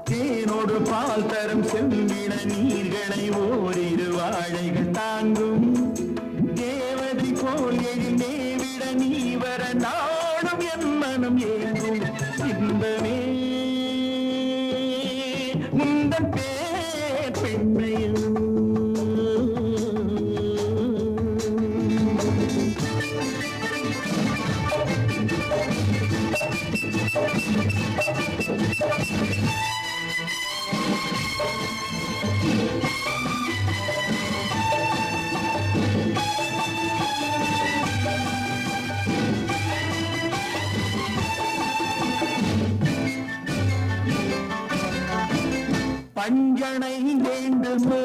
தேனோடு பால் தரும் செம்பின நீர்களை ஓரிரு வாழைகள் தாங்கும் தேவதை போல் எழுநேவிட நீ வர நாடும் என் மனம் ஏங்கும் இன்பமே முந்தன் பேர் பெண்மையும் பஞ்சனை வேண்டுமோ